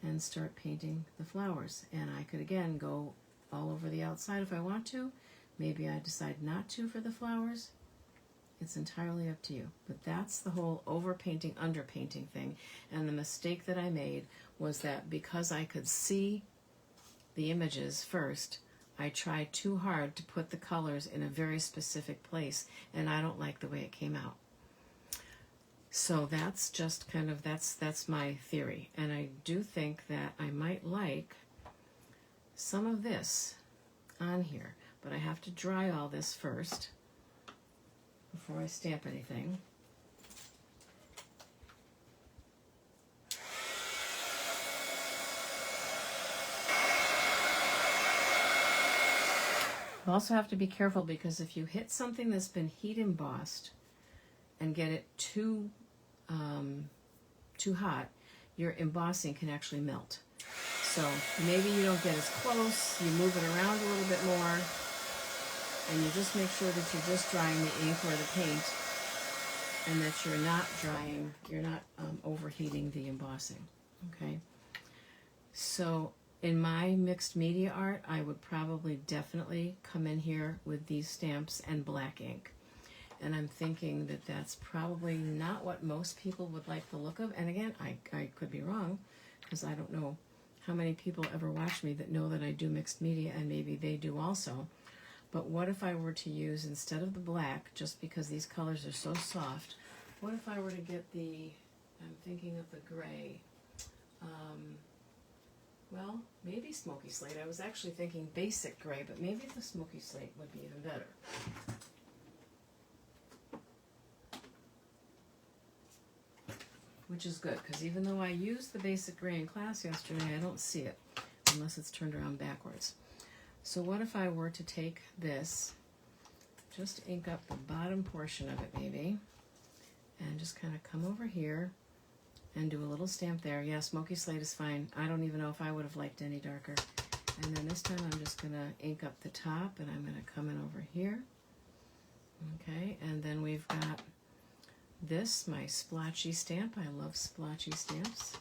and start painting the flowers. And I could again go all over the outside if I want to. Maybe I decide not to for the flowers. It's entirely up to you. But that's the whole overpainting, underpainting thing. And the mistake that I made was that because I could see the images first, I tried too hard to put the colors in a very specific place, and I don't like the way it came out. So that's just kind of, that's my theory. And I do think that I might like some of this on here, but I have to dry all this first before I stamp anything. You also have to be careful, because if you hit something that's been heat embossed and get it too hot, your embossing can actually melt. So maybe you don't get as close, you move it around a little bit more, and you just make sure that you're just drying the ink or the paint, and that you're not overheating the embossing, okay? So in my mixed media art, I would probably definitely come in here with these stamps and black ink. And I'm thinking that that's probably not what most people would like the look of. And again, I could be wrong, because I don't know how many people ever watch me that know that I do mixed media, and maybe they do also. But what if I were to use, instead of the black, just because these colors are so soft, what if I were to get the, I'm thinking of the gray, well, maybe smoky slate. I was actually thinking basic gray, but maybe the smoky slate would be even better. Which is good, because even though I used the basic gray in class yesterday, I don't see it, unless it's turned around backwards. So what if I were to take this, just ink up the bottom portion of it maybe, and just kind of come over here and do a little stamp there. Yeah, smoky slate is fine. I don't even know if I would have liked any darker. And then this time I'm just going to ink up the top, and I'm going to come in over here. Okay, and then we've got this, my splotchy stamp. I love splotchy stamps.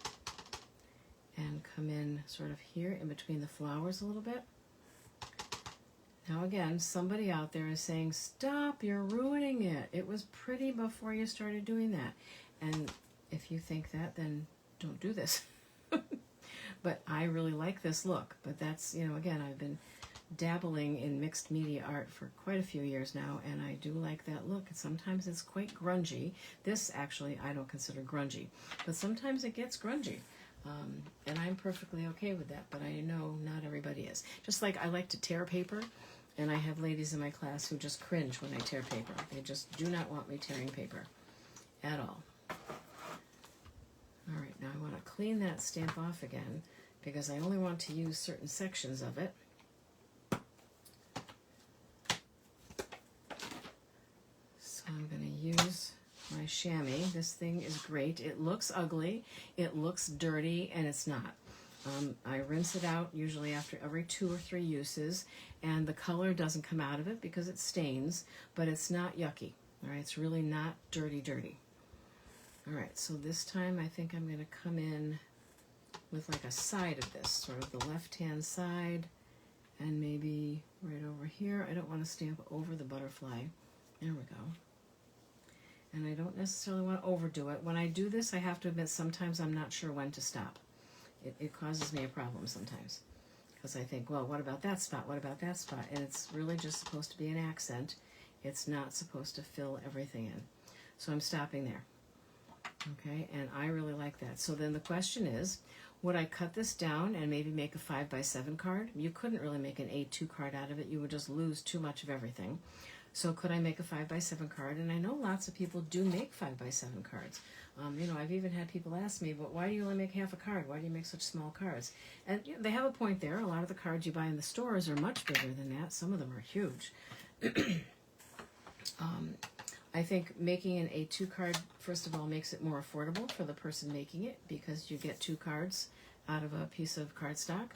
And come in sort of here in between the flowers a little bit. Now again, somebody out there is saying, stop, you're ruining it. It was pretty before you started doing that. And if you think that, then don't do this. But I really like this look. But that's, you know, again, I've been dabbling in mixed media art for quite a few years now, and I do like that look. And sometimes it's quite grungy. This actually I don't consider grungy, but sometimes it gets grungy. And I'm perfectly okay with that, but I know not everybody is. Just like I like to tear paper, and I have ladies in my class who just cringe when I tear paper. They just do not want me tearing paper at all. All right, now I want to clean that stamp off again because I only want to use certain sections of it. So I'm going to use my chamois. This thing is great. It looks ugly, it looks dirty, and it's not. I rinse it out usually after every 2 or 3 uses, and the color doesn't come out of it because it stains, but it's not yucky. All right, it's really not dirty. All right, so this time I think I'm going to come in with like a side of this, sort of the left-hand side, and maybe right over here. I don't want to stamp over the butterfly. There we go. And I don't necessarily want to overdo it. When I do this, I have to admit sometimes I'm not sure when to stop. It causes me a problem sometimes. Because I think, well, what about that spot? What about that spot? And it's really just supposed to be an accent. It's not supposed to fill everything in. So I'm stopping there. Okay, and I really like that. So then the question is, would I cut this down and maybe make a 5x7 card? You couldn't really make an A2 card out of it. You would just lose too much of everything. So could I make a 5x7 card? And I know lots of people do make 5x7 cards. You know, I've even had people ask me, but why do you only make half a card? Why do you make such small cards? And you know, they have a point there. A lot of the cards you buy in the stores are much bigger than that. Some of them are huge. I think making an A2 card, first of all, makes it more affordable for the person making it because you get 2 cards out of a piece of cardstock.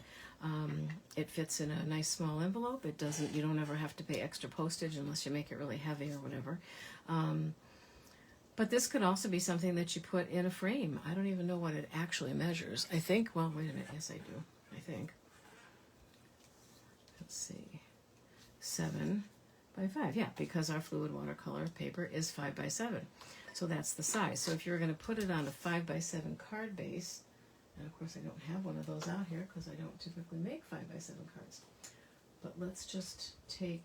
It fits in a nice small envelope. It doesn't, you don't ever have to pay extra postage unless you make it really heavy or whatever. But this could also be something that you put in a frame. I don't even know what it actually measures. I think, well, wait a minute. Yes, I do. I think. Let's see. 7 by 5. Yeah, because our fluid watercolor paper is 5x7. So that's the size. So if you were going to put it on a 5x7 card base, and of course I don't have one of those out here because I don't typically make 5x7 cards. But let's just take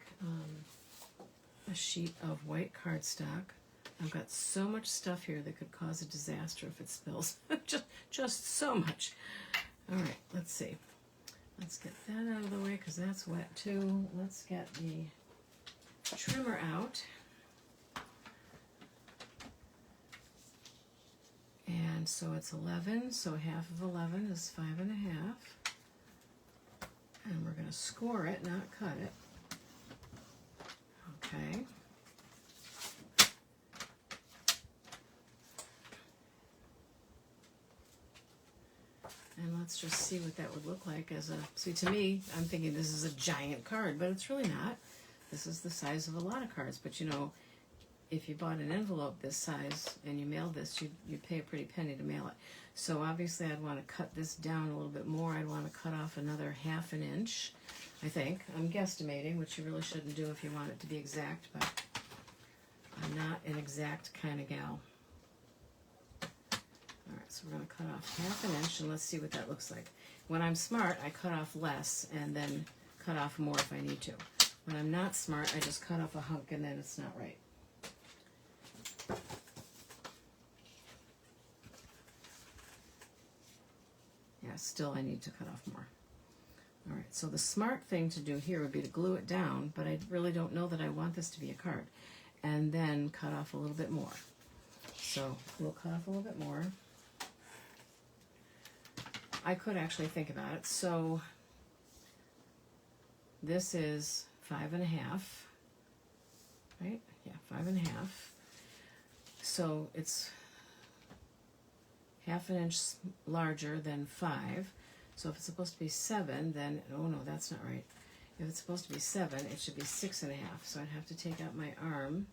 a sheet of white cardstock. I've got so much stuff here that could cause a disaster if it spills. just so much. All right, let's see. Let's get that out of the way because that's wet too. Let's get the trimmer out. And so it's 11, so half of 11 is 5.5. And we're going to score it, not cut it. Okay. And let's just see what that would look like as a, see, to me, I'm thinking this is a giant card, but it's really not. This is the size of a lot of cards, but you know, if you bought an envelope this size and you mailed this, you'd pay a pretty penny to mail it. So obviously I'd want to cut this down a little bit more. I'd want to cut off another 1/2 inch, I think. I'm guesstimating, which you really shouldn't do if you want it to be exact, but I'm not an exact kind of gal. All right, so we're going to cut off 1/2 inch, and let's see what that looks like. When I'm smart, I cut off less and then cut off more if I need to. When I'm not smart, I just cut off a hunk and then it's not right. Yeah, still I need to cut off more. All right, so the smart thing to do here would be to glue it down, but I really don't know that I want this to be a card. And then cut off a little bit more. So we'll cut off a little bit more. I could actually think about it. So this is 5.5, right? Yeah, 5.5. So it's 1/2 inch larger than 5. So if it's supposed to be 7, then, oh no, that's not right. If it's supposed to be 7, it should be 6.5. So I'd have to take out my arm.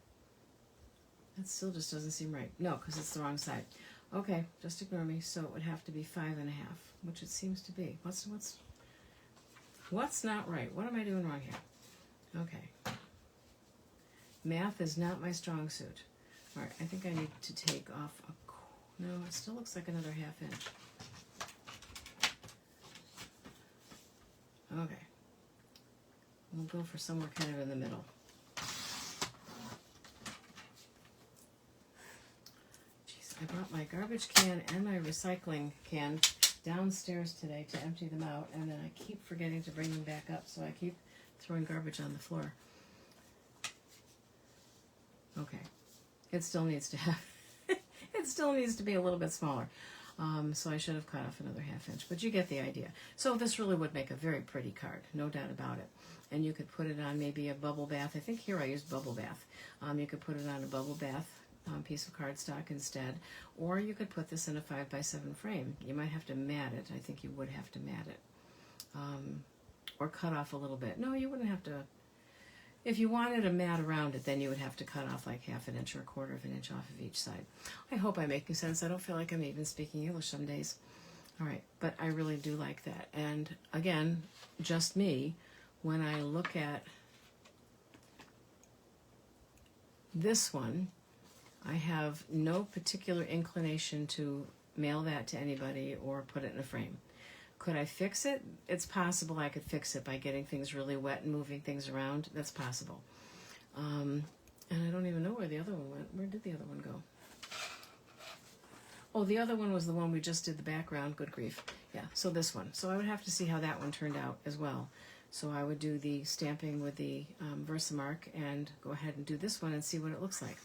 That still just doesn't seem right. No, because it's the wrong side. Okay, just ignore me. So it would have to be 5.5, which it seems to be. What's not right? What am I doing wrong here? Okay. Math is not my strong suit. All right, I think I need to take off no, it still looks like another 1/2 inch. Okay. We'll go for somewhere kind of in the middle. Jeez, I brought my garbage can and my recycling can downstairs today to empty them out, and then I keep forgetting to bring them back up, so I keep throwing garbage on the floor. Okay. It still needs to have it still needs to be a little bit smaller. So I should have cut off another 1/2 inch, but you get the idea. So this really would make a very pretty card, no doubt about it. And you could put it on maybe a bubble bath. I think here I used bubble bath. You could put it on a bubble bath piece of cardstock instead, or you could put this in a 5x7 frame. You might have to mat it. I think you would have to mat it. Or cut off a little bit. No, you wouldn't have to. If you wanted a mat around it, then you would have to cut off like 1/2 inch or 1/4 inch off of each side. I hope I'm making sense. I don't feel like I'm even speaking English some days. All right, but I really do like that. And again, just me, when I look at this one, I have no particular inclination to mail that to anybody or put it in a frame. Could I fix it? It's possible I could fix it by getting things really wet and moving things around. That's possible. And I don't even know where the other one went. Where did the other one go? Oh, the other one was the one we just did the background. Good grief. Yeah, so this one. So I would have to see how that one turned out as well. So I would do the stamping with the Versamark and go ahead and do this one and see what it looks like.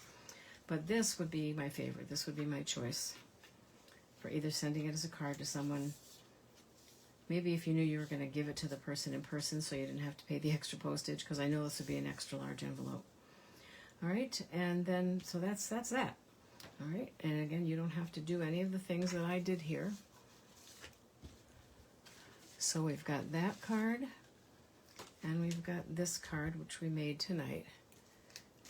But this would be my favorite. This would be my choice for either sending it as a card to someone. Maybe if you knew you were going to give it to the person in person so you didn't have to pay the extra postage, because I know this would be an extra large envelope. All right, and then, so that's that. All right, and again, you don't have to do any of the things that I did here. So we've got that card, and we've got this card, which we made tonight.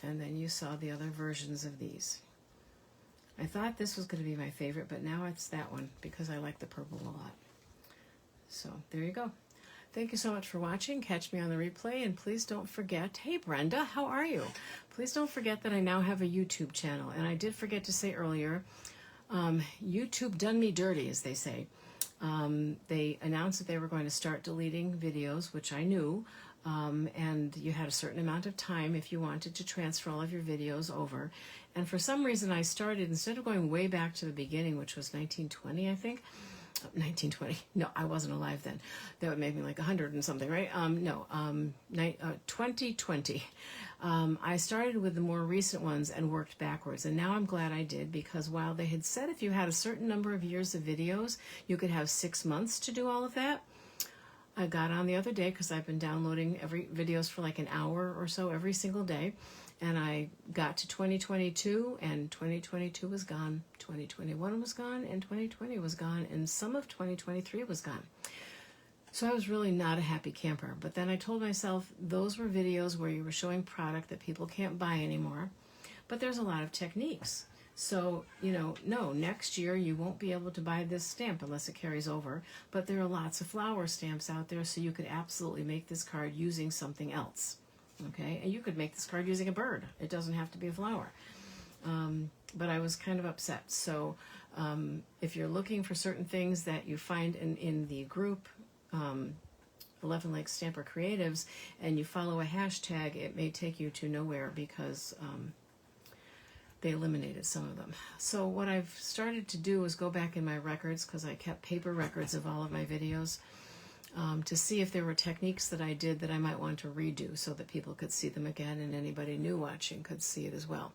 And then you saw the other versions of these. I thought this was going to be my favorite, but now it's that one because I like the purple a lot. So there you go. Thank you so much for watching. Catch me on the replay, and please don't forget, hey Brenda, how are you? Please don't forget that I now have a YouTube channel, and I did forget to say earlier, YouTube done me dirty, as they say. They announced that they were going to start deleting videos, which I knew, and you had a certain amount of time if you wanted to transfer all of your videos over. And for some reason I started, instead of going way back to the beginning, which was 1920, I think, 1920. No, I wasn't alive then. That would make me like 100 and something, right? 2020. I started with the more recent ones and worked backwards. And now I'm glad I did, because while they had said if you had a certain number of years of videos, you could have 6 months to do all of that. I got on the other day, because I've been downloading videos for like an hour or so every single day. And I got to 2022, and 2022 was gone. 2021 was gone, and 2020 was gone, and some of 2023 was gone. So I was really not a happy camper. But then I told myself those were videos where you were showing product that people can't buy anymore. But there's a lot of techniques. So, no, next year you won't be able to buy this stamp unless it carries over. But there are lots of flower stamps out there, so you could absolutely make this card using something else. Okay, and you could make this card using a bird. It doesn't have to be a flower. But I was kind of upset. So if you're looking for certain things that you find in the group 11 Lake Stamper Creatives and you follow a hashtag, it may take you to nowhere because they eliminated some of them. So what I've started to do is go back in my records, because I kept paper records of all of my videos, to see if there were techniques that I did that I might want to redo so that people could see them again and anybody new watching could see it as well.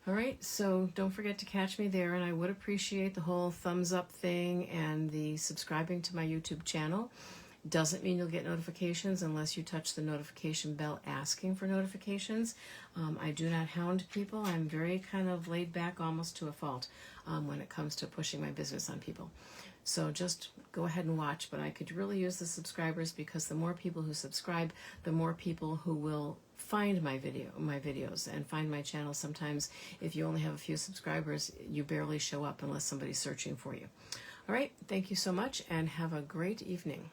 All right, so don't forget to catch me there, and I would appreciate the whole thumbs up thing and the subscribing to my YouTube channel. Doesn't mean you'll get notifications unless you touch the notification bell asking for notifications. I do not hound people. I'm very kind of laid back, almost to a fault, when it comes to pushing my business on people. So just go ahead and watch, but I could really use the subscribers, because the more people who subscribe, the more people who will find my videos and find my channel. Sometimes if you only have a few subscribers, you barely show up unless somebody's searching for you. All right, thank you so much and have a great evening.